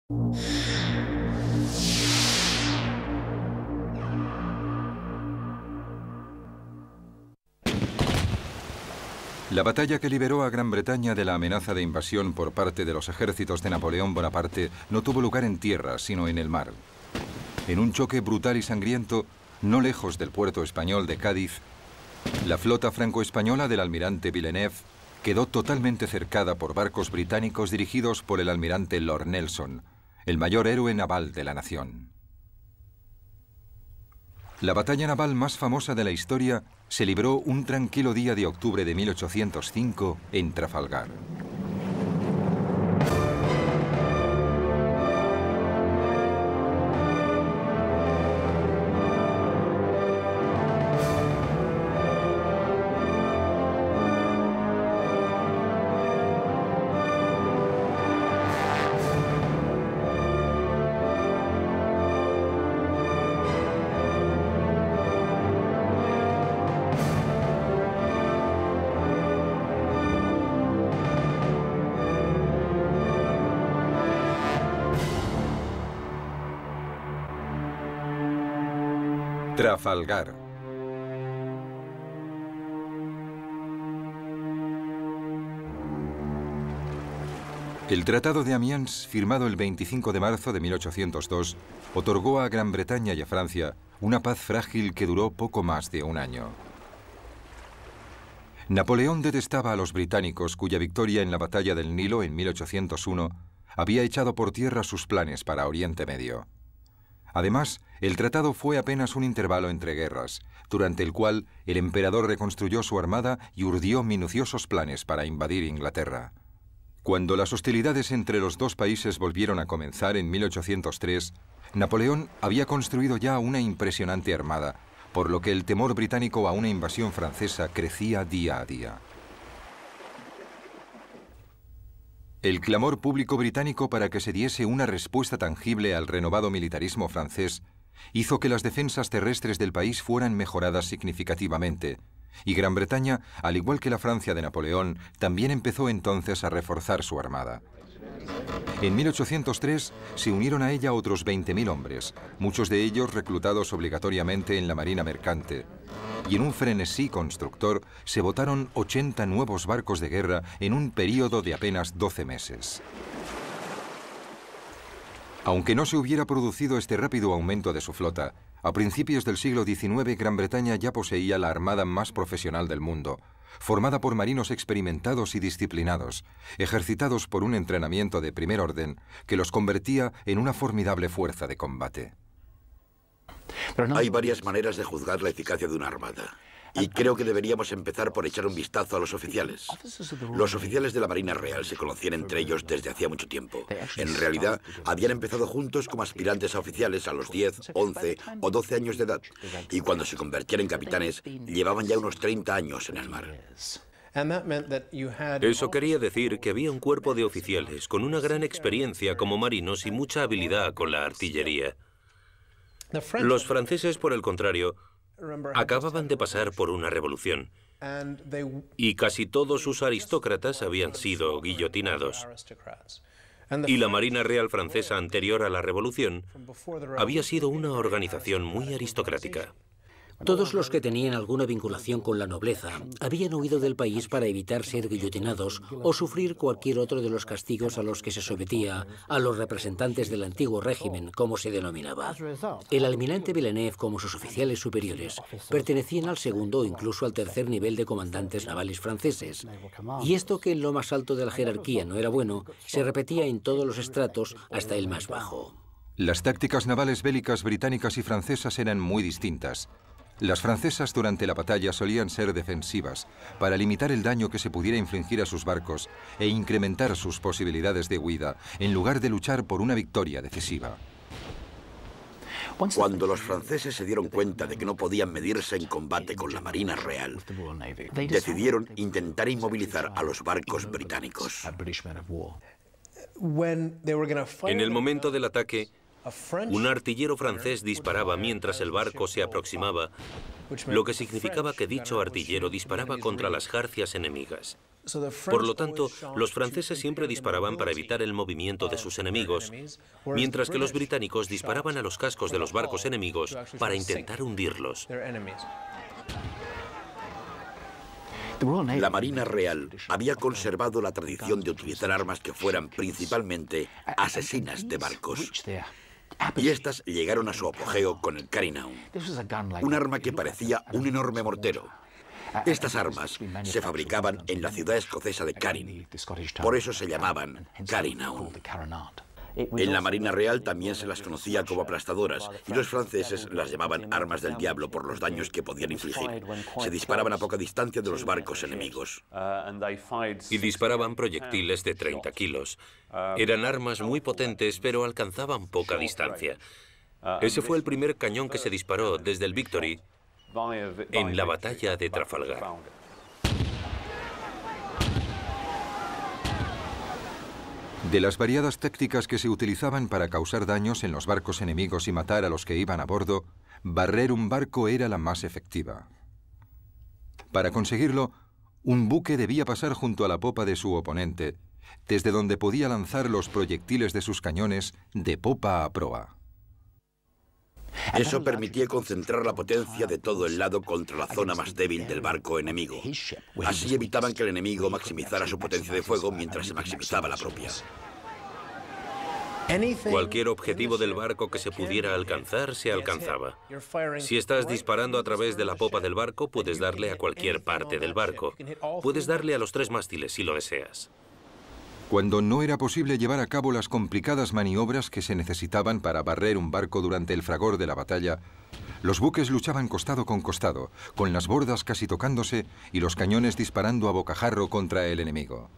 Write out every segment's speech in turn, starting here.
La batalla que liberó a Gran Bretaña de la amenaza de invasión por parte de los ejércitos de Napoleón Bonaparte no tuvo lugar en tierra, sino en el mar. En un choque brutal y sangriento, no lejos del puerto español de Cádiz, la flota franco-española del almirante Villeneuve quedó totalmente cercada por barcos británicos dirigidos por el almirante Lord Nelson, el mayor héroe naval de la nación. La batalla naval más famosa de la historia se libró un tranquilo día de octubre de 1805 en Trafalgar. Trafalgar. El Tratado de Amiens, firmado el 25 de marzo de 1802, otorgó a Gran Bretaña y a Francia una paz frágil que duró poco más de un año. Napoleón detestaba a los británicos, cuya victoria en la batalla del Nilo en 1801 había echado por tierra sus planes para Oriente Medio. Además, el tratado fue apenas un intervalo entre guerras, durante el cual el emperador reconstruyó su armada y urdió minuciosos planes para invadir Inglaterra. Cuando las hostilidades entre los dos países volvieron a comenzar en 1803, Napoleón había construido ya una impresionante armada, por lo que el temor británico a una invasión francesa crecía día a día. El clamor público británico para que se diese una respuesta tangible al renovado militarismo francés hizo que las defensas terrestres del país fueran mejoradas significativamente, y Gran Bretaña, al igual que la Francia de Napoleón, también empezó entonces a reforzar su armada. En 1803 se unieron a ella otros 20.000 hombres, muchos de ellos reclutados obligatoriamente en la marina mercante, y en un frenesí constructor se botaron 80 nuevos barcos de guerra en un período de apenas 12 meses. Aunque no se hubiera producido este rápido aumento de su flota, a principios del siglo XIX Gran Bretaña ya poseía la armada más profesional del mundo, formada por marinos experimentados y disciplinados, ejercitados por un entrenamiento de primer orden que los convertía en una formidable fuerza de combate. Hay varias maneras de juzgar la eficacia de una armada. Y creo que deberíamos empezar por echar un vistazo a los oficiales. Los oficiales de la Marina Real se conocían entre ellos desde hacía mucho tiempo. En realidad, habían empezado juntos como aspirantes a oficiales a los 10, 11 o 12 años de edad. Y cuando se convertían en capitanes, llevaban ya unos 30 años en el mar. Eso quería decir que había un cuerpo de oficiales con una gran experiencia como marinos y mucha habilidad con la artillería. Los franceses, por el contrario, acababan de pasar por una revolución y casi todos sus aristócratas habían sido guillotinados. Y la Marina Real Francesa anterior a la revolución había sido una organización muy aristocrática. Todos los que tenían alguna vinculación con la nobleza habían huido del país para evitar ser guillotinados o sufrir cualquier otro de los castigos a los que se sometía a los representantes del antiguo régimen, como se denominaba. El almirante Villeneuve, como sus oficiales superiores, pertenecían al segundo o incluso al tercer nivel de comandantes navales franceses. Y esto, que en lo más alto de la jerarquía no era bueno, se repetía en todos los estratos hasta el más bajo. Las tácticas navales bélicas británicas y francesas eran muy distintas. Las francesas durante la batalla solían ser defensivas, para limitar el daño que se pudiera infligir a sus barcos e incrementar sus posibilidades de huida, en lugar de luchar por una victoria decisiva. Cuando los franceses se dieron cuenta de que no podían medirse en combate con la Marina Real, decidieron intentar inmovilizar a los barcos británicos. En el momento del ataque, un artillero francés disparaba mientras el barco se aproximaba, lo que significaba que dicho artillero disparaba contra las jarcias enemigas. Por lo tanto, los franceses siempre disparaban para evitar el movimiento de sus enemigos, mientras que los británicos disparaban a los cascos de los barcos enemigos para intentar hundirlos. La Marina Real había conservado la tradición de utilizar armas que fueran principalmente asesinas de barcos. Y estas llegaron a su apogeo con el Carinaun, un arma que parecía un enorme mortero. Estas armas se fabricaban en la ciudad escocesa de Carin, por eso se llamaban Carinaun. En la Marina Real también se las conocía como aplastadoras, y los franceses las llamaban armas del diablo por los daños que podían infligir. Se disparaban a poca distancia de los barcos enemigos. Y disparaban proyectiles de 30 kilos. Eran armas muy potentes, pero alcanzaban poca distancia. Ese fue el primer cañón que se disparó desde el Victory en la batalla de Trafalgar. De las variadas tácticas que se utilizaban para causar daños en los barcos enemigos y matar a los que iban a bordo, barrer un barco era la más efectiva. Para conseguirlo, un buque debía pasar junto a la popa de su oponente, desde donde podía lanzar los proyectiles de sus cañones de popa a proa. Eso permitía concentrar la potencia de todo el lado contra la zona más débil del barco enemigo. Así evitaban que el enemigo maximizara su potencia de fuego mientras se maximizaba la propia. Cualquier objetivo del barco que se pudiera alcanzar, se alcanzaba. Si estás disparando a través de la popa del barco, puedes darle a cualquier parte del barco. Puedes darle a los 3 mástiles si lo deseas. Cuando no era posible llevar a cabo las complicadas maniobras que se necesitaban para barrer un barco durante el fragor de la batalla, los buques luchaban costado con costado, con las bordas casi tocándose y los cañones disparando a bocajarro contra el enemigo.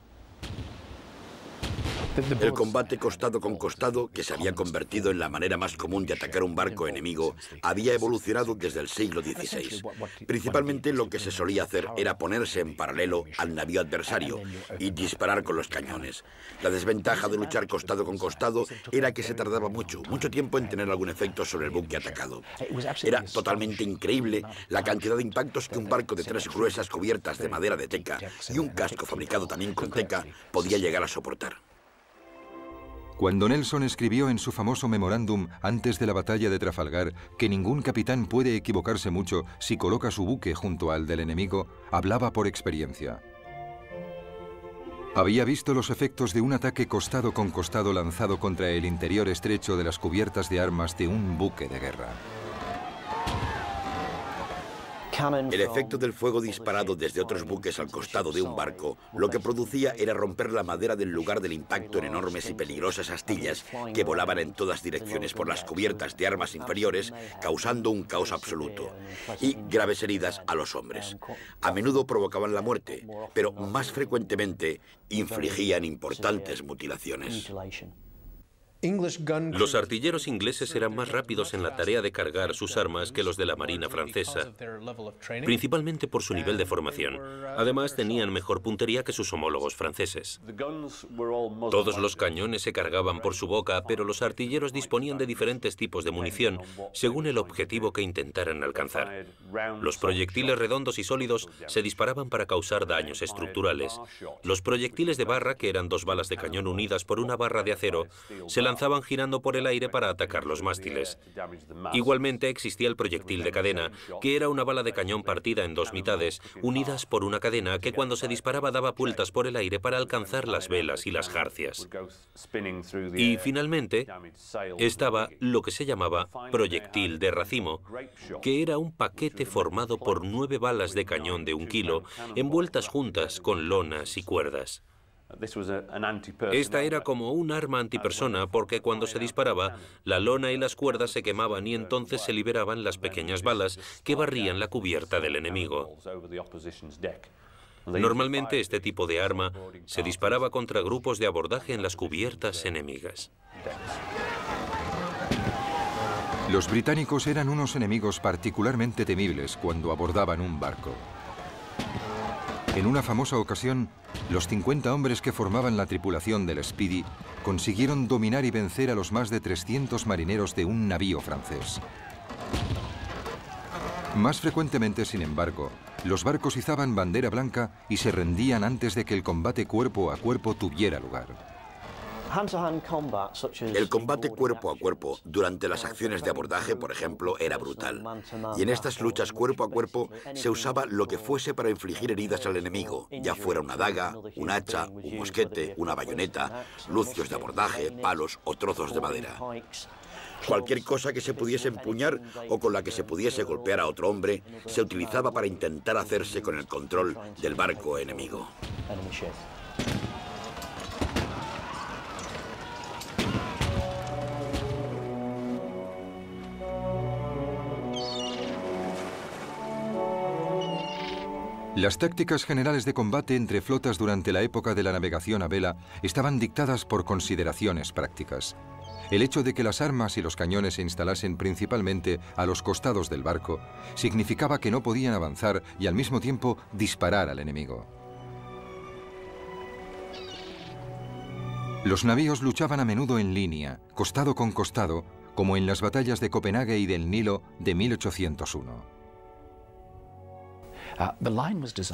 El combate costado con costado, que se había convertido en la manera más común de atacar un barco enemigo, había evolucionado desde el siglo XVI. Principalmente lo que se solía hacer era ponerse en paralelo al navío adversario y disparar con los cañones. La desventaja de luchar costado con costado era que se tardaba mucho tiempo en tener algún efecto sobre el buque atacado. Era totalmente increíble la cantidad de impactos que un barco de 3 gruesas cubiertas de madera de teca y un casco fabricado también con teca podía llegar a soportar. Cuando Nelson escribió en su famoso memorándum antes de la batalla de Trafalgar que ningún capitán puede equivocarse mucho si coloca su buque junto al del enemigo, hablaba por experiencia. Había visto los efectos de un ataque costado con costado lanzado contra el interior estrecho de las cubiertas de armas de un buque de guerra. El efecto del fuego disparado desde otros buques al costado de un barco lo que producía era romper la madera del lugar del impacto en enormes y peligrosas astillas que volaban en todas direcciones por las cubiertas de armas inferiores, causando un caos absoluto y graves heridas a los hombres. A menudo provocaban la muerte, pero más frecuentemente infligían importantes mutilaciones. Los artilleros ingleses eran más rápidos en la tarea de cargar sus armas que los de la Marina francesa, principalmente por su nivel de formación. Además, tenían mejor puntería que sus homólogos franceses. Todos los cañones se cargaban por su boca, pero los artilleros disponían de diferentes tipos de munición, según el objetivo que intentaran alcanzar. Los proyectiles redondos y sólidos se disparaban para causar daños estructurales. Los proyectiles de barra, que eran 2 balas de cañón unidas por una barra de acero, se lanzaban girando por el aire para atacar los mástiles. Igualmente existía el proyectil de cadena, que era una bala de cañón partida en 2 mitades, unidas por una cadena que cuando se disparaba daba vueltas por el aire para alcanzar las velas y las jarcias. Y finalmente estaba lo que se llamaba proyectil de racimo, que era un paquete formado por 9 balas de cañón de 1 kilo, envueltas juntas con lonas y cuerdas. Esta era como un arma antipersona porque cuando se disparaba, la lona y las cuerdas se quemaban y entonces se liberaban las pequeñas balas que barrían la cubierta del enemigo. Normalmente este tipo de arma se disparaba contra grupos de abordaje en las cubiertas enemigas. Los británicos eran unos enemigos particularmente temibles cuando abordaban un barco. En una famosa ocasión, los 50 hombres que formaban la tripulación del Speedy consiguieron dominar y vencer a los más de 300 marineros de un navío francés. Más frecuentemente, sin embargo, Los barcos izaban bandera blanca y se rendían antes de que el combate cuerpo a cuerpo tuviera lugar. El combate cuerpo a cuerpo durante las acciones de abordaje, por ejemplo, era brutal. Y en estas luchas cuerpo a cuerpo se usaba lo que fuese para infligir heridas al enemigo, ya fuera una daga, un hacha, un mosquete, una bayoneta, lucios de abordaje, palos o trozos de madera. Cualquier cosa que se pudiese empuñar o con la que se pudiese golpear a otro hombre se utilizaba para intentar hacerse con el control del barco enemigo. Las tácticas generales de combate entre flotas durante la época de la navegación a vela estaban dictadas por consideraciones prácticas. El hecho de que las armas y los cañones se instalasen principalmente a los costados del barco significaba que no podían avanzar y al mismo tiempo disparar al enemigo. Los navíos luchaban a menudo en línea, costado con costado, como en las batallas de Copenhague y del Nilo de 1801.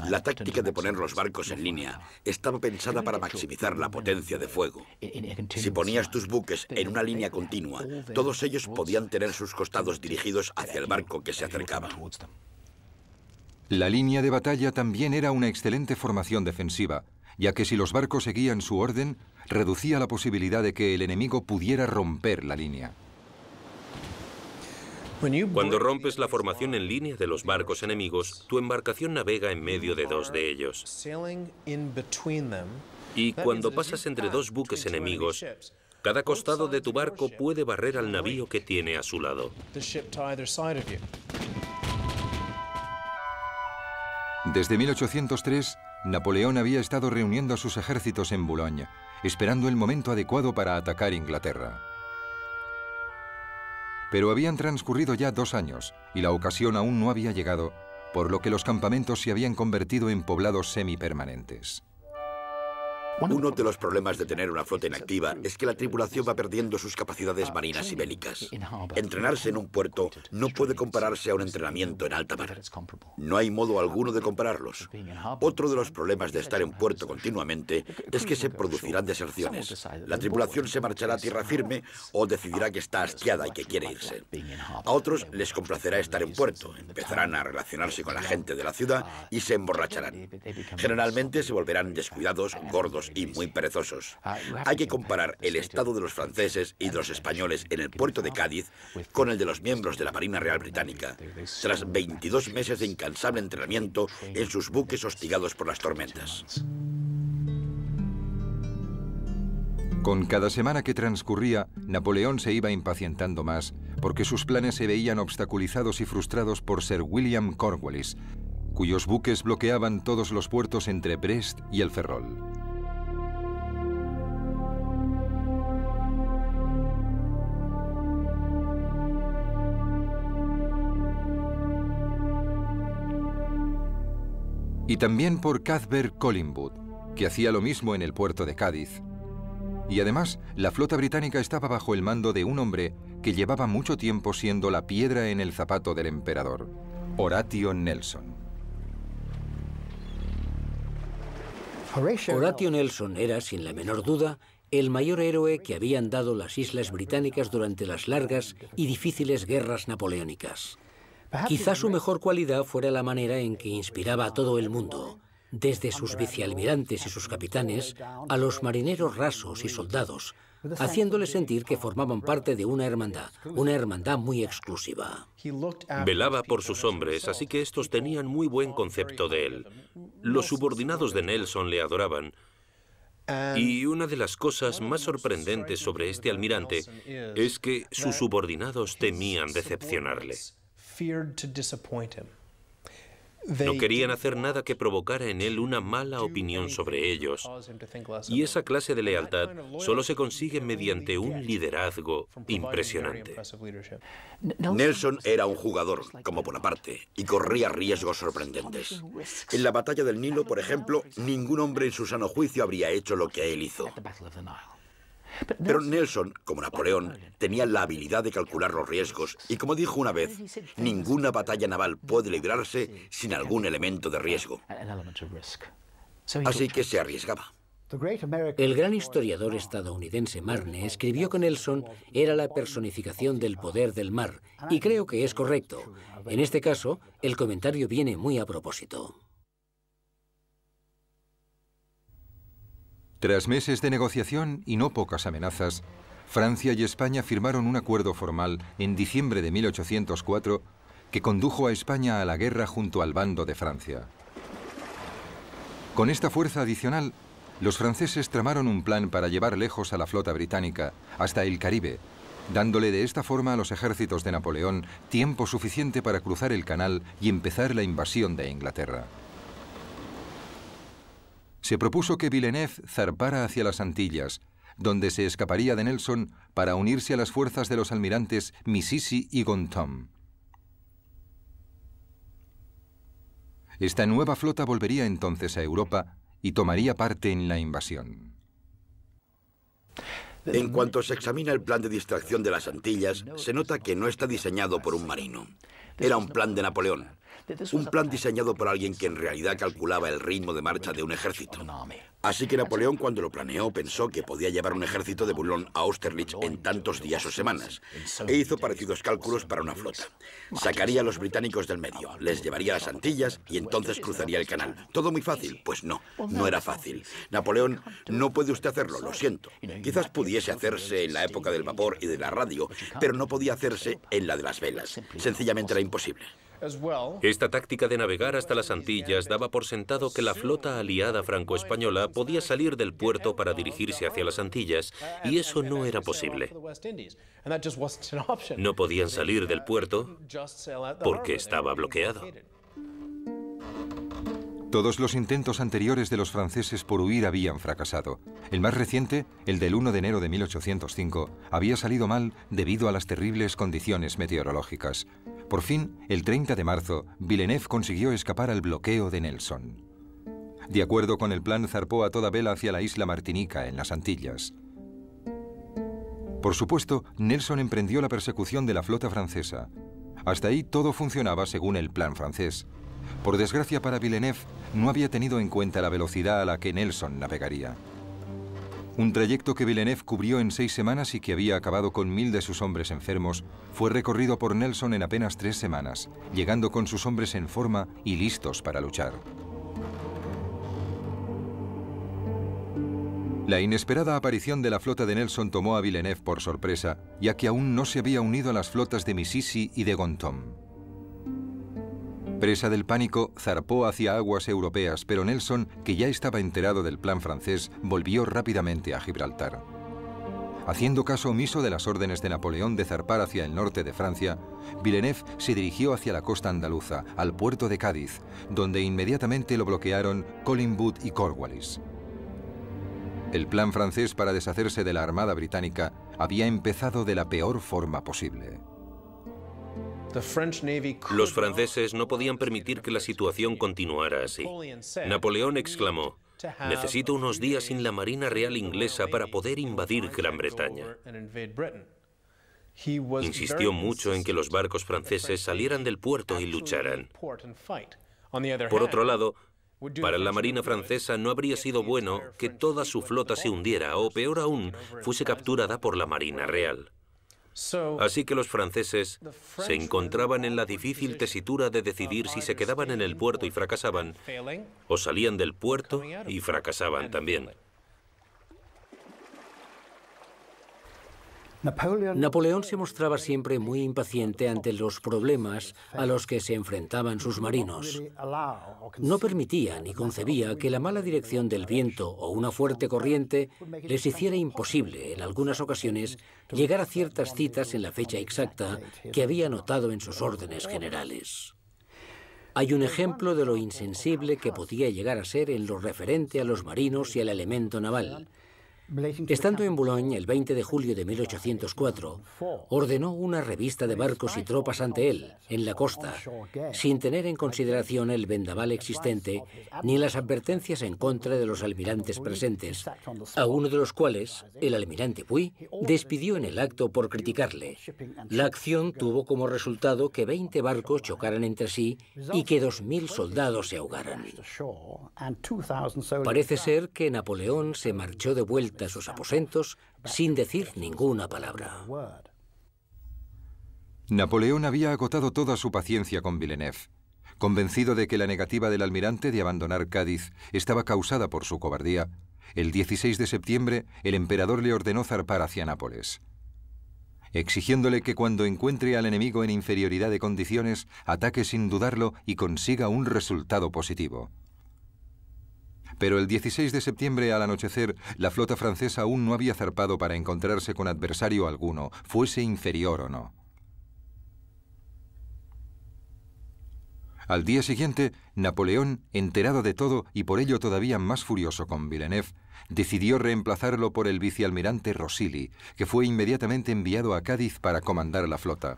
La táctica de poner los barcos en línea estaba pensada para maximizar la potencia de fuego. Si ponías tus buques en una línea continua, todos ellos podían tener sus costados dirigidos hacia el barco que se acercaba. La línea de batalla también era una excelente formación defensiva, ya que si los barcos seguían su orden, reducía la posibilidad de que el enemigo pudiera romper la línea. Cuando rompes la formación en línea de los barcos enemigos, tu embarcación navega en medio de dos de ellos. Y cuando pasas entre dos buques enemigos, cada costado de tu barco puede barrer al navío que tiene a su lado. Desde 1803, Napoleón había estado reuniendo a sus ejércitos en Boulogne, esperando el momento adecuado para atacar Inglaterra. Pero habían transcurrido ya 2 años y la ocasión aún no había llegado, por lo que los campamentos se habían convertido en poblados semipermanentes. Uno de los problemas de tener una flota inactiva es que la tripulación va perdiendo sus capacidades marinas y bélicas. Entrenarse en un puerto no puede compararse a un entrenamiento en alta mar. No hay modo alguno de compararlos. Otro de los problemas de estar en puerto continuamente es que se producirán deserciones. La tripulación se marchará a tierra firme o decidirá que está hastiada y que quiere irse. A otros les complacerá estar en puerto. Empezarán a relacionarse con la gente de la ciudad y se emborracharán. Generalmente se volverán descuidados, gordos y muy perezosos. Hay que comparar el estado de los franceses y de los españoles en el puerto de Cádiz con el de los miembros de la Marina Real Británica, tras 22 meses de incansable entrenamiento en sus buques hostigados por las tormentas. Con cada semana que transcurría, Napoleón se iba impacientando más, porque sus planes se veían obstaculizados y frustrados por Sir William Cornwallis, cuyos buques bloqueaban todos los puertos entre Brest y el Ferrol. Y también por Cuthbert Collingwood, que hacía lo mismo en el puerto de Cádiz. Y además, la flota británica estaba bajo el mando de un hombre que llevaba mucho tiempo siendo la piedra en el zapato del emperador, Horatio Nelson. Horatio Nelson era, sin la menor duda, el mayor héroe que habían dado las islas británicas durante las largas y difíciles guerras napoleónicas. Quizá su mejor cualidad fuera la manera en que inspiraba a todo el mundo, desde sus vicealmirantes y sus capitanes a los marineros rasos y soldados, haciéndoles sentir que formaban parte de una hermandad muy exclusiva. Velaba por sus hombres, así que estos tenían muy buen concepto de él. Los subordinados de Nelson le adoraban. Y una de las cosas más sorprendentes sobre este almirante es que sus subordinados temían decepcionarle. No querían hacer nada que provocara en él una mala opinión sobre ellos. Y esa clase de lealtad solo se consigue mediante un liderazgo impresionante. Nelson era un jugador, como Bonaparte, y corría riesgos sorprendentes. En la batalla del Nilo, por ejemplo, ningún hombre en su sano juicio habría hecho lo que él hizo. Pero Nelson, como Napoleón, tenía la habilidad de calcular los riesgos y, como dijo una vez, ninguna batalla naval puede librarse sin algún elemento de riesgo. Así que se arriesgaba. El gran historiador estadounidense Marne escribió que Nelson era la personificación del poder del mar, y creo que es correcto. En este caso, el comentario viene muy a propósito. Tras meses de negociación y no pocas amenazas, Francia y España firmaron un acuerdo formal en diciembre de 1804 que condujo a España a la guerra junto al bando de Francia. Con esta fuerza adicional, los franceses tramaron un plan para llevar lejos a la flota británica, hasta el Caribe, dándole de esta forma a los ejércitos de Napoleón tiempo suficiente para cruzar el canal y empezar la invasión de Inglaterra. Se propuso que Villeneuve zarpara hacia las Antillas, donde se escaparía de Nelson para unirse a las fuerzas de los almirantes Mississi y Gontham. Esta nueva flota volvería entonces a Europa y tomaría parte en la invasión. En cuanto se examina el plan de distracción de las Antillas, se nota que no está diseñado por un marino. Era un plan de Napoleón. Un plan diseñado por alguien que en realidad calculaba el ritmo de marcha de un ejército. Así que Napoleón, cuando lo planeó, pensó que podía llevar un ejército de Boulogne a Austerlitz en tantos días o semanas, e hizo parecidos cálculos para una flota. Sacaría a los británicos del medio, les llevaría a las Antillas y entonces cruzaría el canal. ¿Todo muy fácil? Pues no, no era fácil. Napoleón, no puede usted hacerlo, lo siento. Quizás pudiese hacerse en la época del vapor y de la radio, pero no podía hacerse en la de las velas. Sencillamente era imposible. Esta táctica de navegar hasta las Antillas daba por sentado que la flota aliada franco-española podía salir del puerto para dirigirse hacia las Antillas, y eso no era posible. No podían salir del puerto porque estaba bloqueado. Todos los intentos anteriores de los franceses por huir habían fracasado. El más reciente, el del 1 de enero de 1805, había salido mal debido a las terribles condiciones meteorológicas. Por fin, el 30 de marzo, Villeneuve consiguió escapar al bloqueo de Nelson. De acuerdo con el plan, zarpó a toda vela hacia la isla Martinica, en las Antillas. Por supuesto, Nelson emprendió la persecución de la flota francesa. Hasta ahí todo funcionaba según el plan francés. Por desgracia para Villeneuve, no había tenido en cuenta la velocidad a la que Nelson navegaría. Un trayecto que Villeneuve cubrió en 6 semanas y que había acabado con 1000 de sus hombres enfermos, fue recorrido por Nelson en apenas 3 semanas, llegando con sus hombres en forma y listos para luchar. La inesperada aparición de la flota de Nelson tomó a Villeneuve por sorpresa, ya que aún no se había unido a las flotas de Mississi y de Gontham. Presa del pánico, zarpó hacia aguas europeas, pero Nelson, que ya estaba enterado del plan francés, volvió rápidamente a Gibraltar. Haciendo caso omiso de las órdenes de Napoleón de zarpar hacia el norte de Francia, Villeneuve se dirigió hacia la costa andaluza, al puerto de Cádiz, donde inmediatamente lo bloquearon Collingwood y Cornwallis. El plan francés para deshacerse de la armada británica había empezado de la peor forma posible. Los franceses no podían permitir que la situación continuara así. Napoleón exclamó: "Necesito unos días sin la Marina Real inglesa para poder invadir Gran Bretaña". Insistió mucho en que los barcos franceses salieran del puerto y lucharan. Por otro lado, para la Marina francesa no habría sido bueno que toda su flota se hundiera o, peor aún, fuese capturada por la Marina Real. Así que los franceses se encontraban en la difícil tesitura de decidir si se quedaban en el puerto y fracasaban, o salían del puerto y fracasaban también. Napoleón se mostraba siempre muy impaciente ante los problemas a los que se enfrentaban sus marinos. No permitía ni concebía que la mala dirección del viento o una fuerte corriente les hiciera imposible, en algunas ocasiones, llegar a ciertas citas en la fecha exacta que había anotado en sus órdenes generales. Hay un ejemplo de lo insensible que podía llegar a ser en lo referente a los marinos y al elemento naval. Estando en Boulogne el 20 de julio de 1804, ordenó una revista de barcos y tropas ante él, en la costa, sin tener en consideración el vendaval existente ni las advertencias en contra de los almirantes presentes, a uno de los cuales, el almirante Puy, despidió en el acto por criticarle. La acción tuvo como resultado que 20 barcos chocaran entre sí y que 2.000 soldados se ahogaran. Parece ser que Napoleón se marchó de vuelta a sus aposentos sin decir ninguna palabra. Napoleón había agotado toda su paciencia con Villeneuve. Convencido de que la negativa del almirante de abandonar Cádiz estaba causada por su cobardía, el 16 de septiembre el emperador le ordenó zarpar hacia Nápoles, exigiéndole que cuando encuentre al enemigo en inferioridad de condiciones, ataque sin dudarlo y consiga un resultado positivo. Pero el 16 de septiembre al anochecer, la flota francesa aún no había zarpado para encontrarse con adversario alguno, fuese inferior o no. Al día siguiente, Napoleón, enterado de todo y por ello todavía más furioso con Villeneuve, decidió reemplazarlo por el vicealmirante Rosili, que fue inmediatamente enviado a Cádiz para comandar la flota.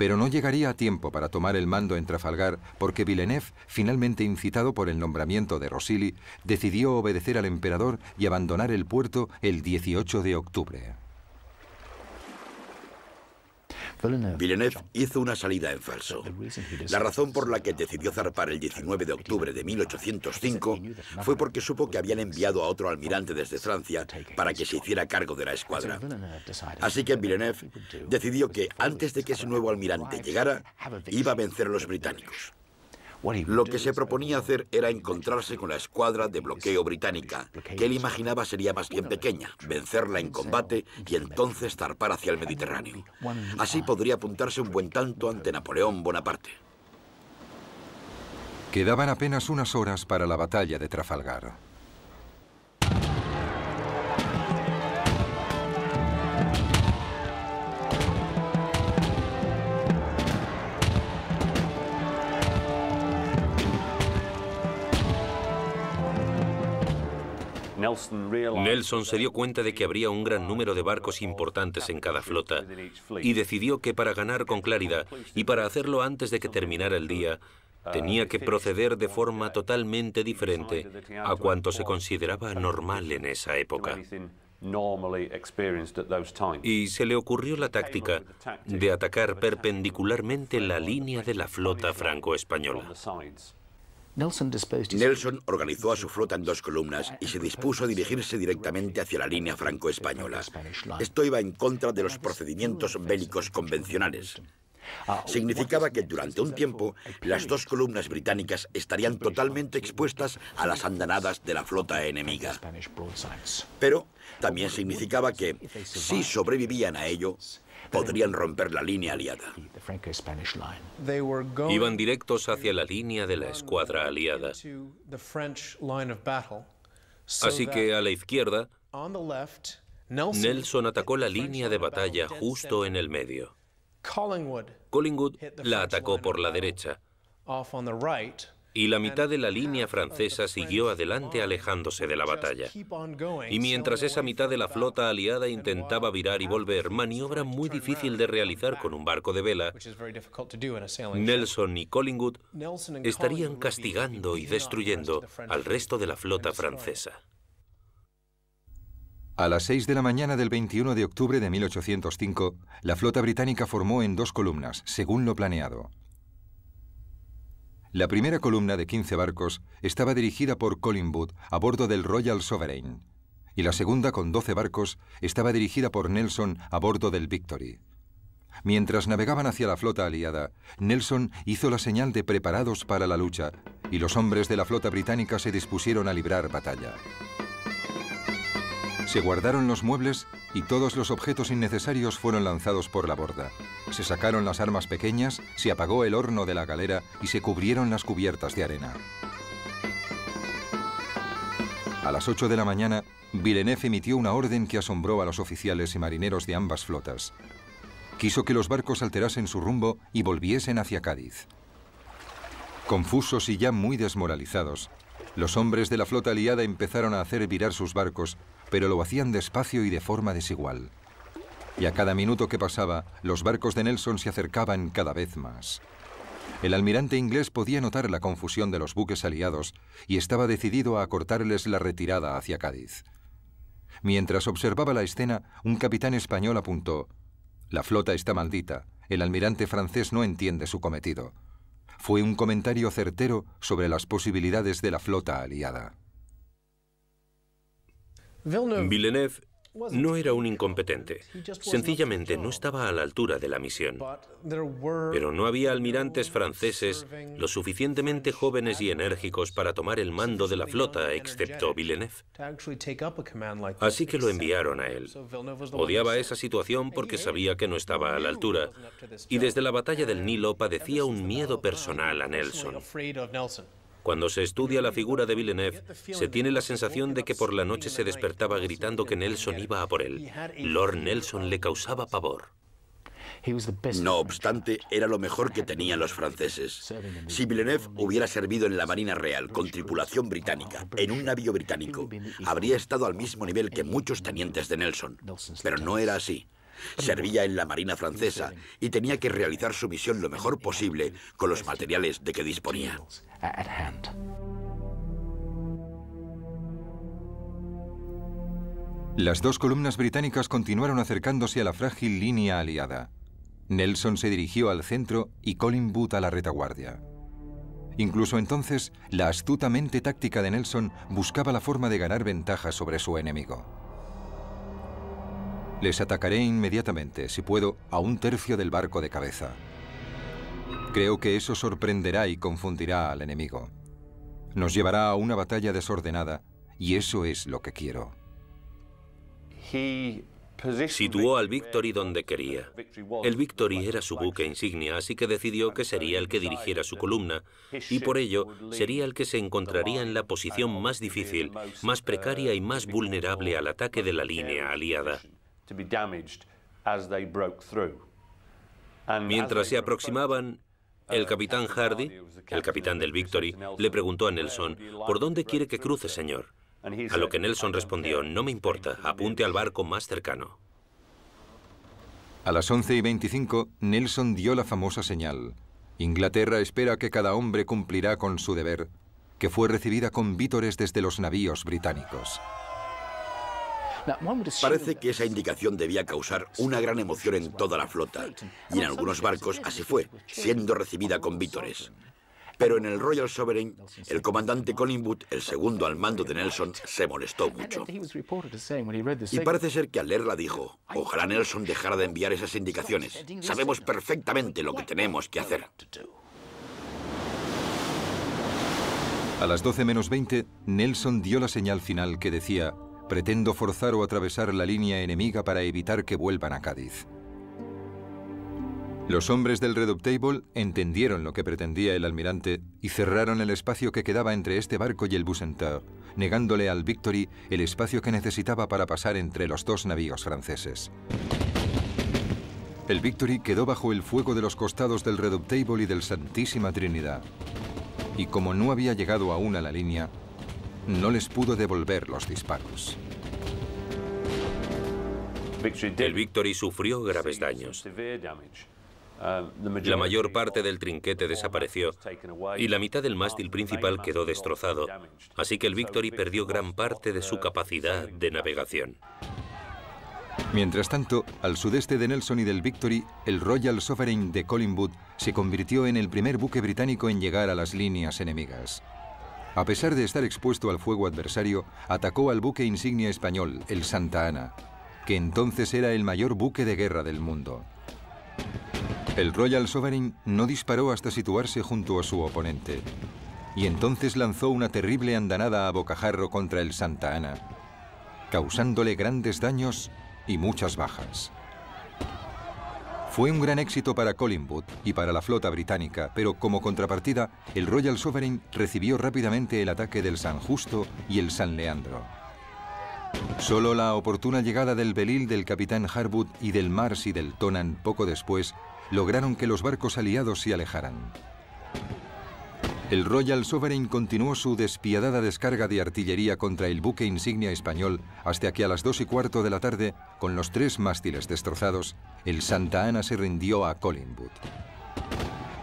Pero no llegaría a tiempo para tomar el mando en Trafalgar porque Villeneuve, finalmente incitado por el nombramiento de Rosili, decidió obedecer al emperador y abandonar el puerto el 18 de octubre. Villeneuve hizo una salida en falso. La razón por la que decidió zarpar el 19 de octubre de 1805 fue porque supo que habían enviado a otro almirante desde Francia para que se hiciera cargo de la escuadra. Así que Villeneuve decidió que antes de que ese nuevo almirante llegara, iba a vencer a los británicos. Lo que se proponía hacer era encontrarse con la escuadra de bloqueo británica, que él imaginaba sería más bien pequeña, vencerla en combate y entonces zarpar hacia el Mediterráneo. Así podría apuntarse un buen tanto ante Napoleón Bonaparte. Quedaban apenas unas horas para la batalla de Trafalgar. Nelson se dio cuenta de que habría un gran número de barcos importantes en cada flota y decidió que para ganar con claridad y para hacerlo antes de que terminara el día, tenía que proceder de forma totalmente diferente a cuanto se consideraba normal en esa época. Y se le ocurrió la táctica de atacar perpendicularmente la línea de la flota franco-española. Nelson organizó a su flota en dos columnas y se dispuso a dirigirse directamente hacia la línea franco-española. Esto iba en contra de los procedimientos bélicos convencionales. Significaba que durante un tiempo las dos columnas británicas estarían totalmente expuestas a las andanadas de la flota enemiga. Pero también significaba que, si sobrevivían a ello, podrían romper la línea aliada. Iban directos hacia la línea de la escuadra aliada. Así que a la izquierda, Nelson atacó la línea de batalla justo en el medio. Collingwood la atacó por la derecha y la mitad de la línea francesa siguió adelante alejándose de la batalla. Y mientras esa mitad de la flota aliada intentaba virar y volver, maniobra muy difícil de realizar con un barco de vela, Nelson y Collingwood estarían castigando y destruyendo al resto de la flota francesa. A las 6 de la mañana del 21 de octubre de 1805, la flota británica formó en dos columnas, según lo planeado. La primera columna de 15 barcos estaba dirigida por Collingwood a bordo del Royal Sovereign, y la segunda, con 12 barcos, estaba dirigida por Nelson a bordo del Victory. Mientras navegaban hacia la flota aliada, Nelson hizo la señal de preparados para la lucha, y los hombres de la flota británica se dispusieron a librar batalla. Se guardaron los muebles y todos los objetos innecesarios fueron lanzados por la borda. Se sacaron las armas pequeñas, se apagó el horno de la galera y se cubrieron las cubiertas de arena. A las 8 de la mañana, Villeneuve emitió una orden que asombró a los oficiales y marineros de ambas flotas. Quiso que los barcos alterasen su rumbo y volviesen hacia Cádiz. Confusos y ya muy desmoralizados, los hombres de la flota aliada empezaron a hacer virar sus barcos, pero lo hacían despacio y de forma desigual. Y a cada minuto que pasaba, los barcos de Nelson se acercaban cada vez más. El almirante inglés podía notar la confusión de los buques aliados y estaba decidido a cortarles la retirada hacia Cádiz. Mientras observaba la escena, un capitán español apuntó: «La flota está maldita. El almirante francés no entiende su cometido». Fue un comentario certero sobre las posibilidades de la flota aliada. Villeneuve no era un incompetente. Sencillamente no estaba a la altura de la misión. Pero no había almirantes franceses lo suficientemente jóvenes y enérgicos para tomar el mando de la flota, excepto Villeneuve. Así que lo enviaron a él. Odiaba esa situación porque sabía que no estaba a la altura. Y desde la batalla del Nilo padecía un miedo personal a Nelson. Cuando se estudia la figura de Villeneuve, se tiene la sensación de que por la noche se despertaba gritando que Nelson iba a por él. Lord Nelson le causaba pavor. No obstante, era lo mejor que tenían los franceses. Si Villeneuve hubiera servido en la Marina Real con tripulación británica, en un navío británico, habría estado al mismo nivel que muchos tenientes de Nelson. Pero no era así. Servía en la Marina francesa y tenía que realizar su misión lo mejor posible con los materiales de que disponía. Las dos columnas británicas continuaron acercándose a la frágil línea aliada. Nelson se dirigió al centro y Collingwood a la retaguardia. Incluso entonces, la astuta mente táctica de Nelson buscaba la forma de ganar ventaja sobre su enemigo. Les atacaré inmediatamente, si puedo, a un tercio del barco de cabeza. Creo que eso sorprenderá y confundirá al enemigo. Nos llevará a una batalla desordenada, y eso es lo que quiero. Situó al Victory donde quería. El Victory era su buque insignia, así que decidió que sería el que dirigiera su columna, y por ello sería el que se encontraría en la posición más difícil, más precaria y más vulnerable al ataque de la línea aliada. Mientras se aproximaban, el capitán Hardy, el capitán del Victory, le preguntó a Nelson: «¿Por dónde quiere que cruce, señor?». A lo que Nelson respondió: «No me importa, apunte al barco más cercano». A las 11:25, Nelson dio la famosa señal: «Inglaterra espera que cada hombre cumplirá con su deber», que fue recibida con vítores desde los navíos británicos. Parece que esa indicación debía causar una gran emoción en toda la flota, y en algunos barcos así fue, siendo recibida con vítores. Pero en el Royal Sovereign, el comandante Collingwood, el segundo al mando de Nelson, se molestó mucho. Y parece ser que al leerla dijo: «Ojalá Nelson dejara de enviar esas indicaciones. Sabemos perfectamente lo que tenemos que hacer». A las 12:20, Nelson dio la señal final que decía: «Pretendo forzar o atravesar la línea enemiga para evitar que vuelvan a Cádiz». Los hombres del Redoutable entendieron lo que pretendía el almirante y cerraron el espacio que quedaba entre este barco y el Bucentaure, negándole al Victory el espacio que necesitaba para pasar entre los dos navíos franceses. El Victory quedó bajo el fuego de los costados del Redoutable y del Santísima Trinidad. Y como no había llegado aún a la línea, no les pudo devolver los disparos. El Victory sufrió graves daños. La mayor parte del trinquete desapareció y la mitad del mástil principal quedó destrozado, así que el Victory perdió gran parte de su capacidad de navegación. Mientras tanto, al sudeste de Nelson y del Victory, el Royal Sovereign de Collingwood se convirtió en el primer buque británico en llegar a las líneas enemigas. A pesar de estar expuesto al fuego adversario, atacó al buque insignia español, el Santa Ana, que entonces era el mayor buque de guerra del mundo. El Royal Sovereign no disparó hasta situarse junto a su oponente, y entonces lanzó una terrible andanada a bocajarro contra el Santa Ana, causándole grandes daños y muchas bajas. Fue un gran éxito para Collingwood y para la flota británica, pero como contrapartida, el Royal Sovereign recibió rápidamente el ataque del San Justo y el San Leandro. Solo la oportuna llegada del Belil del capitán Harwood y del Mars y del Tonan poco después lograron que los barcos aliados se alejaran. El Royal Sovereign continuó su despiadada descarga de artillería contra el buque insignia español hasta que a las 2:15 de la tarde, con los 3 mástiles destrozados, el Santa Ana se rindió a Collingwood.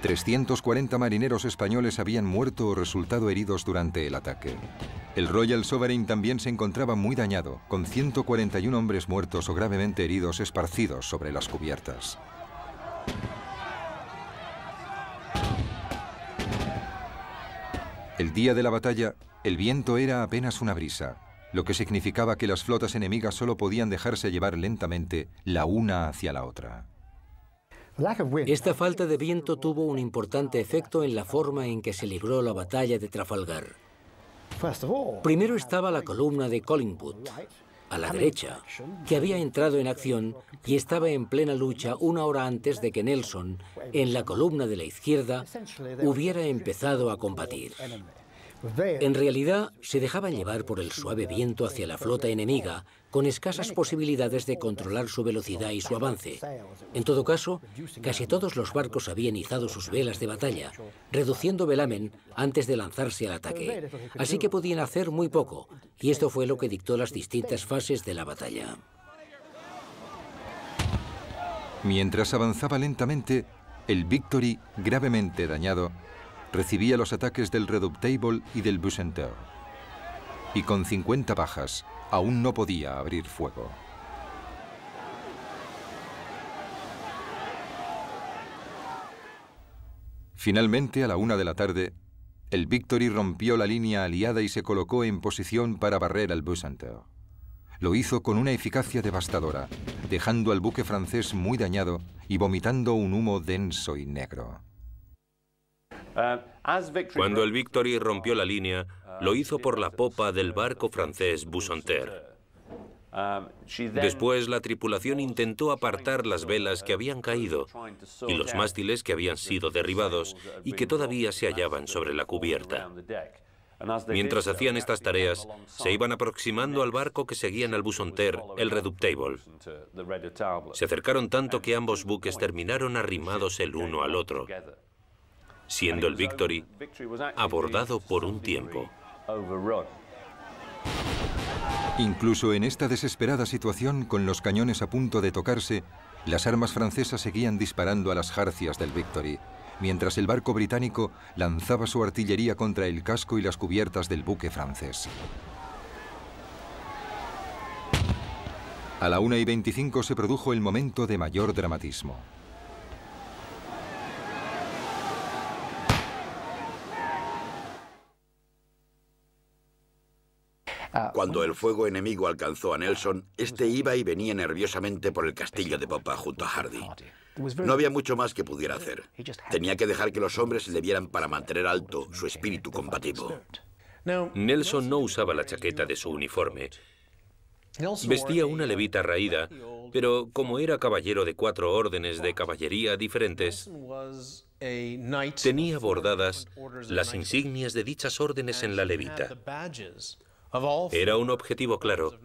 340 marineros españoles habían muerto o resultado heridos durante el ataque. El Royal Sovereign también se encontraba muy dañado, con 141 hombres muertos o gravemente heridos esparcidos sobre las cubiertas. El día de la batalla, el viento era apenas una brisa, lo que significaba que las flotas enemigas solo podían dejarse llevar lentamente la una hacia la otra. Esta falta de viento tuvo un importante efecto en la forma en que se libró la batalla de Trafalgar. Primero estaba la columna de Collingwood, a la derecha, que había entrado en acción y estaba en plena lucha 1 hora antes de que Nelson, en la columna de la izquierda, hubiera empezado a combatir. En realidad, se dejaban llevar por el suave viento hacia la flota enemiga, con escasas posibilidades de controlar su velocidad y su avance. En todo caso, casi todos los barcos habían izado sus velas de batalla, reduciendo velamen antes de lanzarse al ataque. Así que podían hacer muy poco, y esto fue lo que dictó las distintas fases de la batalla. Mientras avanzaba lentamente, el Victory, gravemente dañado, recibía los ataques del Redoutable y del Bucentaure. Y con 50 bajas, aún no podía abrir fuego. Finalmente, a la 1 de la tarde, el Victory rompió la línea aliada y se colocó en posición para barrer al Bucentaure. Lo hizo con una eficacia devastadora, dejando al buque francés muy dañado y vomitando un humo denso y negro. Cuando el Victory rompió la línea, lo hizo por la popa del barco francés Bucentaure. Después, la tripulación intentó apartar las velas que habían caído y los mástiles que habían sido derribados y que todavía se hallaban sobre la cubierta. Mientras hacían estas tareas, se iban aproximando al barco que seguían al Bucentaure, el Redoutable. Se acercaron tanto que ambos buques terminaron arrimados el uno al otro, siendo el Victory abordado por un tiempo. Incluso en esta desesperada situación, con los cañones a punto de tocarse, las armas francesas seguían disparando a las jarcias del Victory, mientras el barco británico lanzaba su artillería contra el casco y las cubiertas del buque francés. A la 1:25 se produjo el momento de mayor dramatismo. Cuando el fuego enemigo alcanzó a Nelson, este iba y venía nerviosamente por el castillo de popa junto a Hardy. No había mucho más que pudiera hacer. Tenía que dejar que los hombres le vieran para mantener alto su espíritu combativo. Nelson no usaba la chaqueta de su uniforme. Vestía una levita raída, pero como era caballero de 4 órdenes de caballería diferentes, tenía bordadas las insignias de dichas órdenes en la levita. Era un objetivo claro,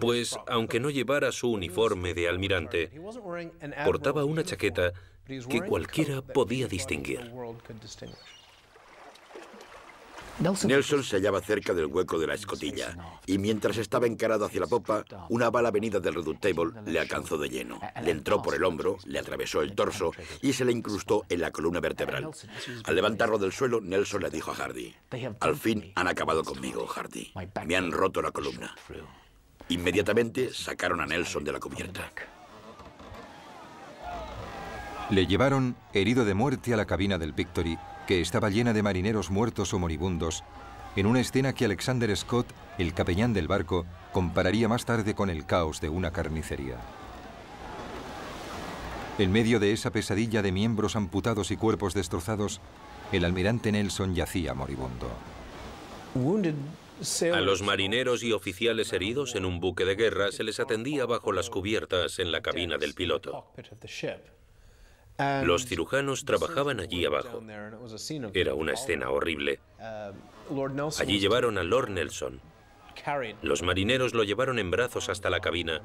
pues aunque no llevara su uniforme de almirante, portaba una chaqueta que cualquiera podía distinguir. Nelson se hallaba cerca del hueco de la escotilla, y mientras estaba encarado hacia la popa, una bala venida del Redoutable le alcanzó de lleno. Le entró por el hombro, le atravesó el torso y se le incrustó en la columna vertebral. Al levantarlo del suelo, Nelson le dijo a Hardy: «Al fin han acabado conmigo, Hardy. Me han roto la columna». Inmediatamente sacaron a Nelson de la cubierta. Le llevaron, herido de muerte, a la cabina del Victory, que estaba llena de marineros muertos o moribundos, en una escena que Alexander Scott, el capellán del barco, compararía más tarde con el caos de una carnicería. En medio de esa pesadilla de miembros amputados y cuerpos destrozados, el almirante Nelson yacía moribundo. A los marineros y oficiales heridos en un buque de guerra se les atendía bajo las cubiertas en la cabina del piloto. Los cirujanos trabajaban allí abajo. Era una escena horrible. Allí llevaron a Lord Nelson. Los marineros lo llevaron en brazos hasta la cabina,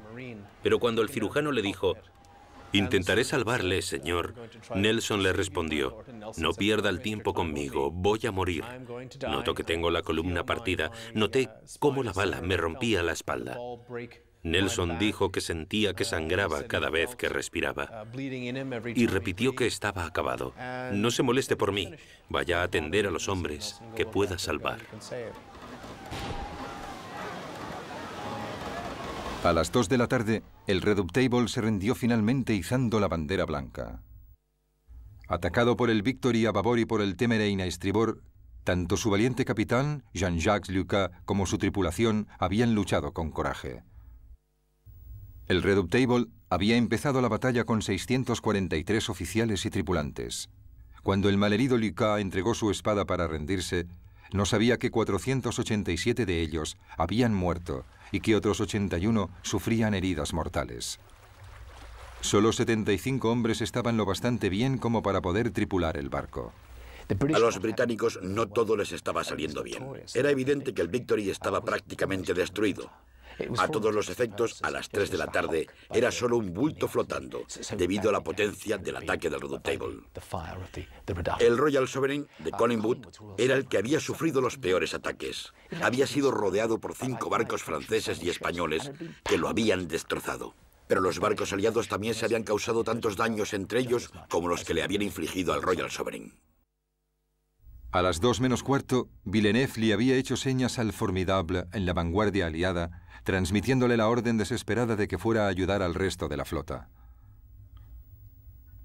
pero cuando el cirujano le dijo: Intentaré salvarle, señor. Nelson le respondió, no pierda el tiempo conmigo, voy a morir. Noto que tengo la columna partida. Noté cómo la bala me rompía la espalda. Nelson dijo que sentía que sangraba cada vez que respiraba. Y repitió que estaba acabado. No se moleste por mí. Vaya a atender a los hombres que pueda salvar. A las 2 de la tarde, el Redoutable se rindió finalmente izando la bandera blanca. Atacado por el Victory a babor y por el Temerein a estribor, tanto su valiente capitán, Jean-Jacques Lucas, como su tripulación habían luchado con coraje. El Redoutable había empezado la batalla con 643 oficiales y tripulantes. Cuando el malherido Lucas entregó su espada para rendirse, no sabía que 487 de ellos habían muerto y que otros 81 sufrían heridas mortales. Solo 75 hombres estaban lo bastante bien como para poder tripular el barco. A los británicos no todo les estaba saliendo bien. Era evidente que el Victory estaba prácticamente destruido. A todos los efectos, a las 3 de la tarde, era solo un bulto flotando, debido a la potencia del ataque del Redoutable. El Royal Sovereign de Collingwood era el que había sufrido los peores ataques. Había sido rodeado por 5 barcos franceses y españoles que lo habían destrozado. Pero los barcos aliados también se habían causado tantos daños entre ellos como los que le habían infligido al Royal Sovereign. A las 2 menos cuarto, Villeneuve le había hecho señas al Formidable en la vanguardia aliada, transmitiéndole la orden desesperada de que fuera a ayudar al resto de la flota.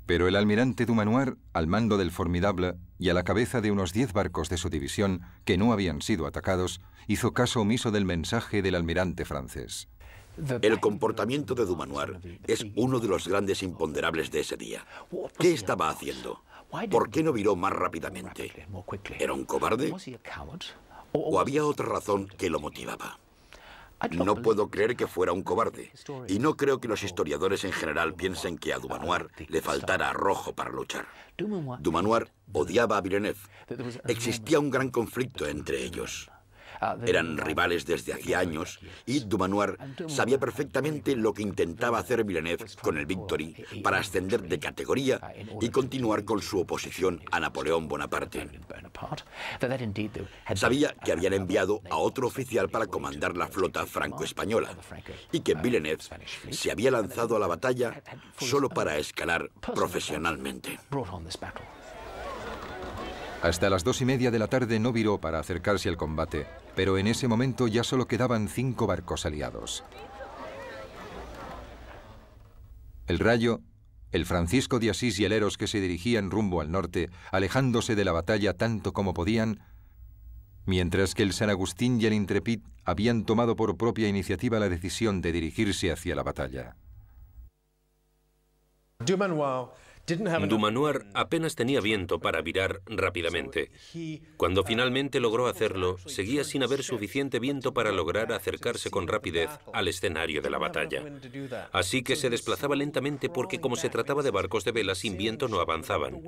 Pero el almirante Dumanoir, al mando del Formidable y a la cabeza de unos 10 barcos de su división que no habían sido atacados, hizo caso omiso del mensaje del almirante francés. El comportamiento de Dumanoir es uno de los grandes imponderables de ese día. ¿Qué estaba haciendo? ¿Por qué no viró más rápidamente? ¿Era un cobarde? ¿O había otra razón que lo motivaba? No puedo creer que fuera un cobarde, y no creo que los historiadores en general piensen que a Dumanoir le faltara arrojo para luchar. Dumanoir odiaba a Villeneuve. Existía un gran conflicto entre ellos. Eran rivales desde hacía años y Dumanoir sabía perfectamente lo que intentaba hacer Villeneuve con el Victory para ascender de categoría y continuar con su oposición a Napoleón Bonaparte. Sabía que habían enviado a otro oficial para comandar la flota franco-española y que Villeneuve se había lanzado a la batalla solo para escalar profesionalmente. Hasta las 2:30 de la tarde no viró para acercarse al combate, pero en ese momento ya solo quedaban 5 barcos aliados. El Rayo, el Francisco de Asís y el Eros, que se dirigían rumbo al norte, alejándose de la batalla tanto como podían, mientras que el San Agustín y el Intrepid habían tomado por propia iniciativa la decisión de dirigirse hacia la batalla. Dumanoir apenas tenía viento para virar rápidamente. Cuando finalmente logró hacerlo, seguía sin haber suficiente viento para lograr acercarse con rapidez al escenario de la batalla. Así que se desplazaba lentamente porque, como se trataba de barcos de vela, sin viento no avanzaban.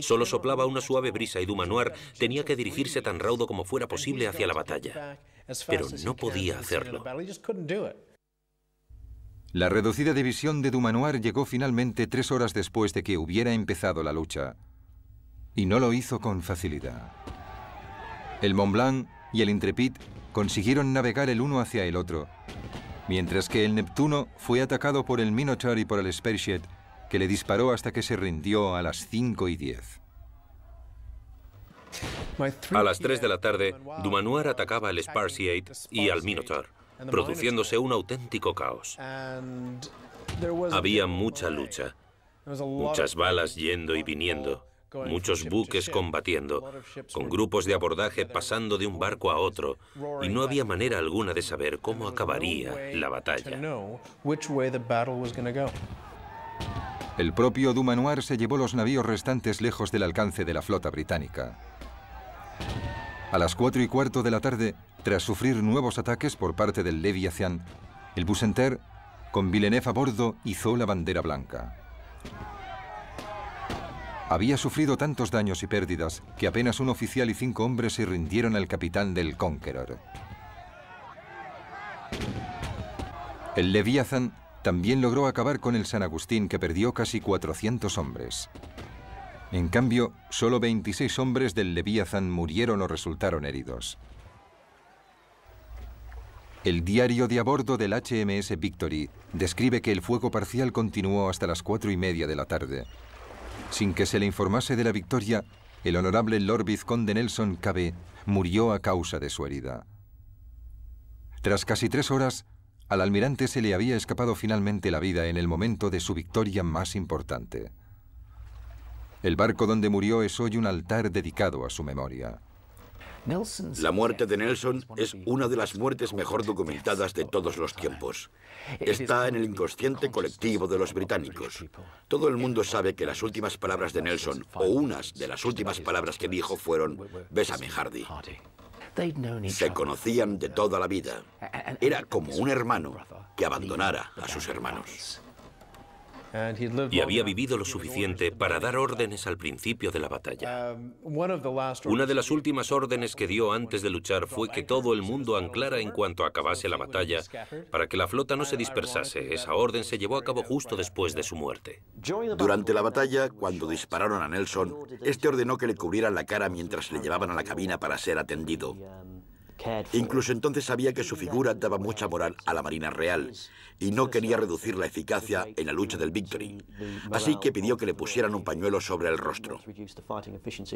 Solo soplaba una suave brisa y Dumanoir tenía que dirigirse tan raudo como fuera posible hacia la batalla. Pero no podía hacerlo. La reducida división de Dumanoir llegó finalmente 3 horas después de que hubiera empezado la lucha, y no lo hizo con facilidad. El Mont Blanc y el Intrepid consiguieron navegar el uno hacia el otro, mientras que el Neptuno fue atacado por el Minotaur y por el Spearhead, que le disparó hasta que se rindió a las 5:10. A las 3 de la tarde, Dumanoir atacaba al Spearhead y al Minotaur, produciéndose un auténtico caos. Había mucha lucha, muchas balas yendo y viniendo, muchos buques combatiendo, con grupos de abordaje pasando de un barco a otro, y no había manera alguna de saber cómo acabaría la batalla. El propio Dumanoir se llevó los navíos restantes lejos del alcance de la flota británica. A las 4:15 de la tarde, tras sufrir nuevos ataques por parte del Leviathan, el Bucentaure, con Villeneuve a bordo, izó la bandera blanca. Había sufrido tantos daños y pérdidas que apenas un oficial y 5 hombres se rindieron al capitán del Conqueror. El Leviathan también logró acabar con el San Agustín, que perdió casi 400 hombres. En cambio, solo 26 hombres del Leviathan murieron o resultaron heridos. El diario de a bordo del HMS Victory describe que el fuego parcial continuó hasta las 4:30 de la tarde. Sin que se le informase de la victoria, el honorable Lord Vizconde Nelson Cabé murió a causa de su herida. Tras casi 3 horas, al almirante se le había escapado finalmente la vida en el momento de su victoria más importante. El barco donde murió es hoy un altar dedicado a su memoria. La muerte de Nelson es una de las muertes mejor documentadas de todos los tiempos. Está en el inconsciente colectivo de los británicos. Todo el mundo sabe que las últimas palabras de Nelson, o unas de las últimas palabras que dijo, fueron "Bésame, Hardy". Se conocían de toda la vida. Era como un hermano que abandonara a sus hermanos. Y había vivido lo suficiente para dar órdenes al principio de la batalla. Una de las últimas órdenes que dio antes de luchar fue que todo el mundo anclara en cuanto acabase la batalla, para que la flota no se dispersase. Esa orden se llevó a cabo justo después de su muerte. Durante la batalla, cuando dispararon a Nelson, este ordenó que le cubrieran la cara mientras le llevaban a la cabina para ser atendido. Incluso entonces sabía que su figura daba mucha moral a la Marina Real y no quería reducir la eficacia en la lucha del Victory. Así que pidió que le pusieran un pañuelo sobre el rostro.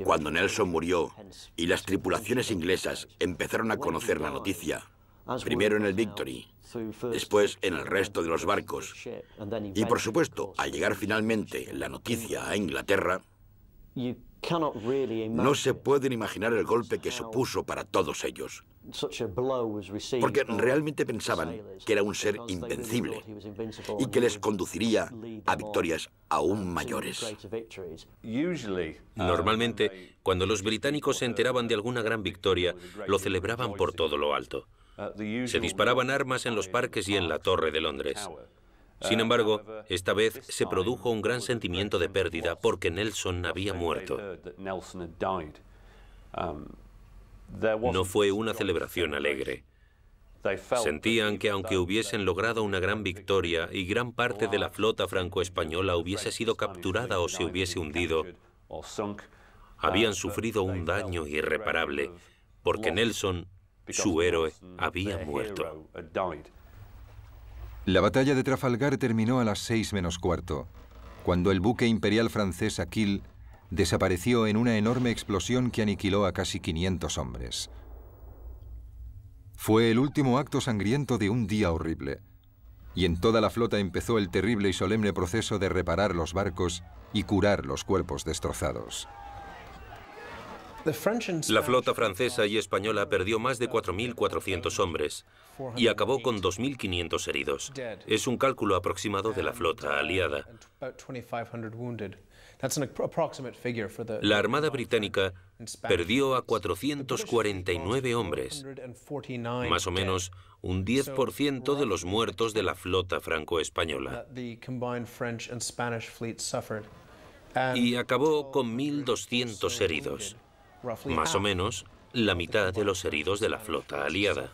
Cuando Nelson murió y las tripulaciones inglesas empezaron a conocer la noticia, primero en el Victory, después en el resto de los barcos, y por supuesto, al llegar finalmente la noticia a Inglaterra, no se pueden imaginar el golpe que supuso para todos ellos, porque realmente pensaban que era un ser invencible y que les conduciría a victorias aún mayores. Normalmente, cuando los británicos se enteraban de alguna gran victoria, lo celebraban por todo lo alto. Se disparaban armas en los parques y en la Torre de Londres. Sin embargo, esta vez se produjo un gran sentimiento de pérdida porque Nelson había muerto. No fue una celebración alegre. Sentían que aunque hubiesen logrado una gran victoria y gran parte de la flota franco-española hubiese sido capturada o se hubiese hundido, habían sufrido un daño irreparable porque Nelson, su héroe, había muerto. La batalla de Trafalgar terminó a las 6:15, cuando el buque imperial francés Aquile desapareció en una enorme explosión que aniquiló a casi 500 hombres. Fue el último acto sangriento de un día horrible, y en toda la flota empezó el terrible y solemne proceso de reparar los barcos y curar los cuerpos destrozados. La flota francesa y española perdió más de 4.400 hombres y acabó con 2.500 heridos. Es un cálculo aproximado de la flota aliada. La Armada Británica perdió a 449 hombres, más o menos un 10% de los muertos de la flota franco-española. Y acabó con 1.200 heridos. Más o menos la mitad de los heridos de la flota aliada.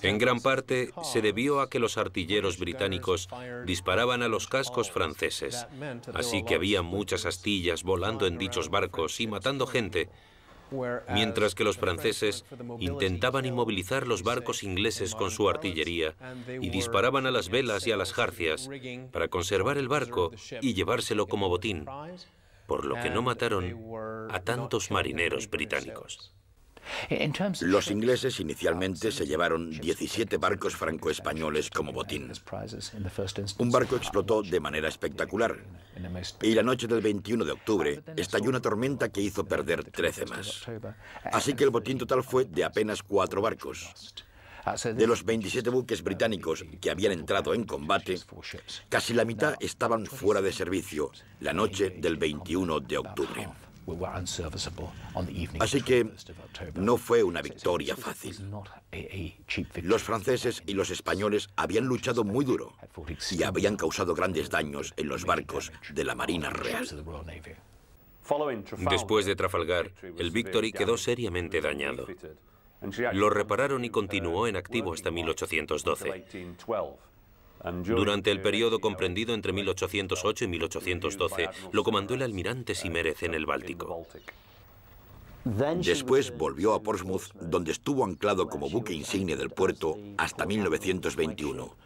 En gran parte se debió a que los artilleros británicos disparaban a los cascos franceses, así que había muchas astillas volando en dichos barcos y matando gente, mientras que los franceses intentaban inmovilizar los barcos ingleses con su artillería y disparaban a las velas y a las jarcias para conservar el barco y llevárselo como botín, por lo que no mataron a tantos marineros británicos. Los ingleses inicialmente se llevaron 17 barcos franco-españoles como botín. Un barco explotó de manera espectacular y la noche del 21 de octubre estalló una tormenta que hizo perder 13 más. Así que el botín total fue de apenas 4 barcos. De los 27 buques británicos que habían entrado en combate, casi la mitad estaban fuera de servicio la noche del 21 de octubre. Así que no fue una victoria fácil. Los franceses y los españoles habían luchado muy duro y habían causado grandes daños en los barcos de la Marina Real. Después de Trafalgar, el Victory quedó seriamente dañado. Lo repararon y continuó en activo hasta 1812. Durante el periodo comprendido entre 1808 y 1812, lo comandó el almirante Simérez en el Báltico. Después volvió a Portsmouth, donde estuvo anclado como buque insignia del puerto hasta 1921,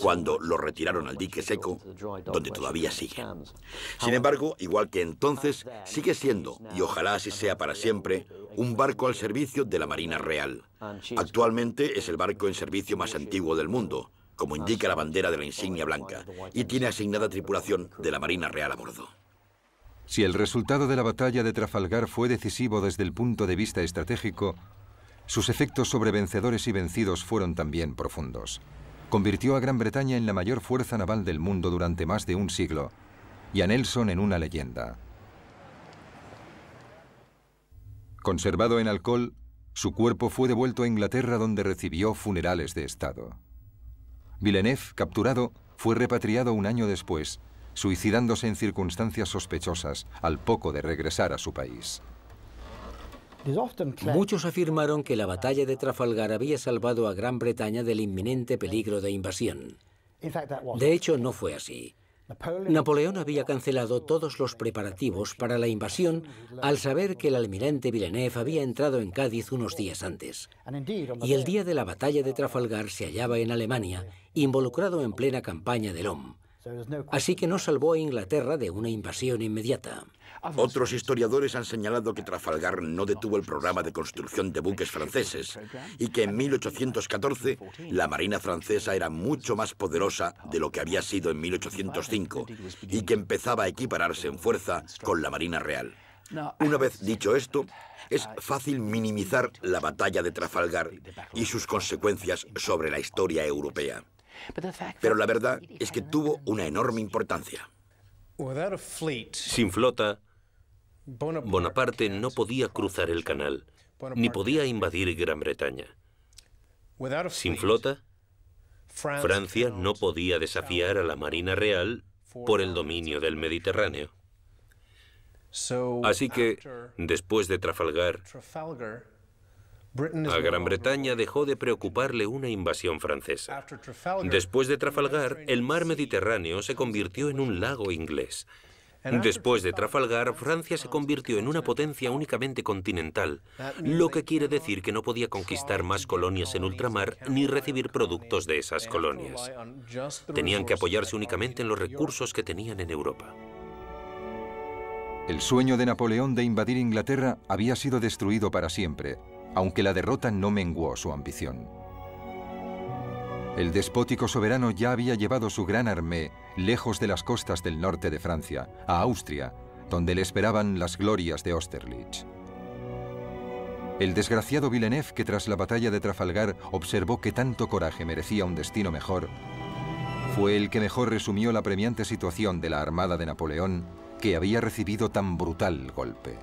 cuando lo retiraron al dique seco, donde todavía sigue. Sin embargo, igual que entonces, sigue siendo, y ojalá así sea para siempre, un barco al servicio de la Marina Real. Actualmente es el barco en servicio más antiguo del mundo, como indica la bandera de la insignia blanca, y tiene asignada tripulación de la Marina Real a bordo. Si el resultado de la batalla de Trafalgar fue decisivo desde el punto de vista estratégico, sus efectos sobre vencedores y vencidos fueron también profundos. Convirtió a Gran Bretaña en la mayor fuerza naval del mundo durante más de un siglo, y a Nelson en una leyenda. Conservado en Alcoll, su cuerpo fue devuelto a Inglaterra, donde recibió funerales de Estado. Villeneuve, capturado, fue repatriado un año después, suicidándose en circunstancias sospechosas al poco de regresar a su país. Muchos afirmaron que la batalla de Trafalgar había salvado a Gran Bretaña del inminente peligro de invasión. De hecho, no fue así. Napoleón había cancelado todos los preparativos para la invasión al saber que el almirante Villeneuve había entrado en Cádiz unos días antes. Y el día de la batalla de Trafalgar se hallaba en Alemania, involucrado en plena campaña de Somme. Así que no salvó a Inglaterra de una invasión inmediata. Otros historiadores han señalado que Trafalgar no detuvo el programa de construcción de buques franceses y que en 1814 la marina francesa era mucho más poderosa de lo que había sido en 1805 y que empezaba a equipararse en fuerza con la Marina Real. Una vez dicho esto, es fácil minimizar la batalla de Trafalgar y sus consecuencias sobre la historia europea. Pero la verdad es que tuvo una enorme importancia. Sin flota, Bonaparte no podía cruzar el canal, ni podía invadir Gran Bretaña. Sin flota, Francia no podía desafiar a la Marina Real por el dominio del Mediterráneo. Así que, después de Trafalgar, a Gran Bretaña dejó de preocuparle una invasión francesa. Después de Trafalgar, el mar Mediterráneo se convirtió en un lago inglés. Después de Trafalgar, Francia se convirtió en una potencia únicamente continental, lo que quiere decir que no podía conquistar más colonias en ultramar ni recibir productos de esas colonias. Tenían que apoyarse únicamente en los recursos que tenían en Europa. El sueño de Napoleón de invadir Inglaterra había sido destruido para siempre, aunque la derrota no menguó su ambición. El despótico soberano ya había llevado su gran armée lejos de las costas del norte de Francia, a Austria, donde le esperaban las glorias de Austerlitz. El desgraciado Villeneuve, que tras la batalla de Trafalgar observó que tanto coraje merecía un destino mejor, fue el que mejor resumió la apremiante situación de la armada de Napoleón, que había recibido tan brutal golpe.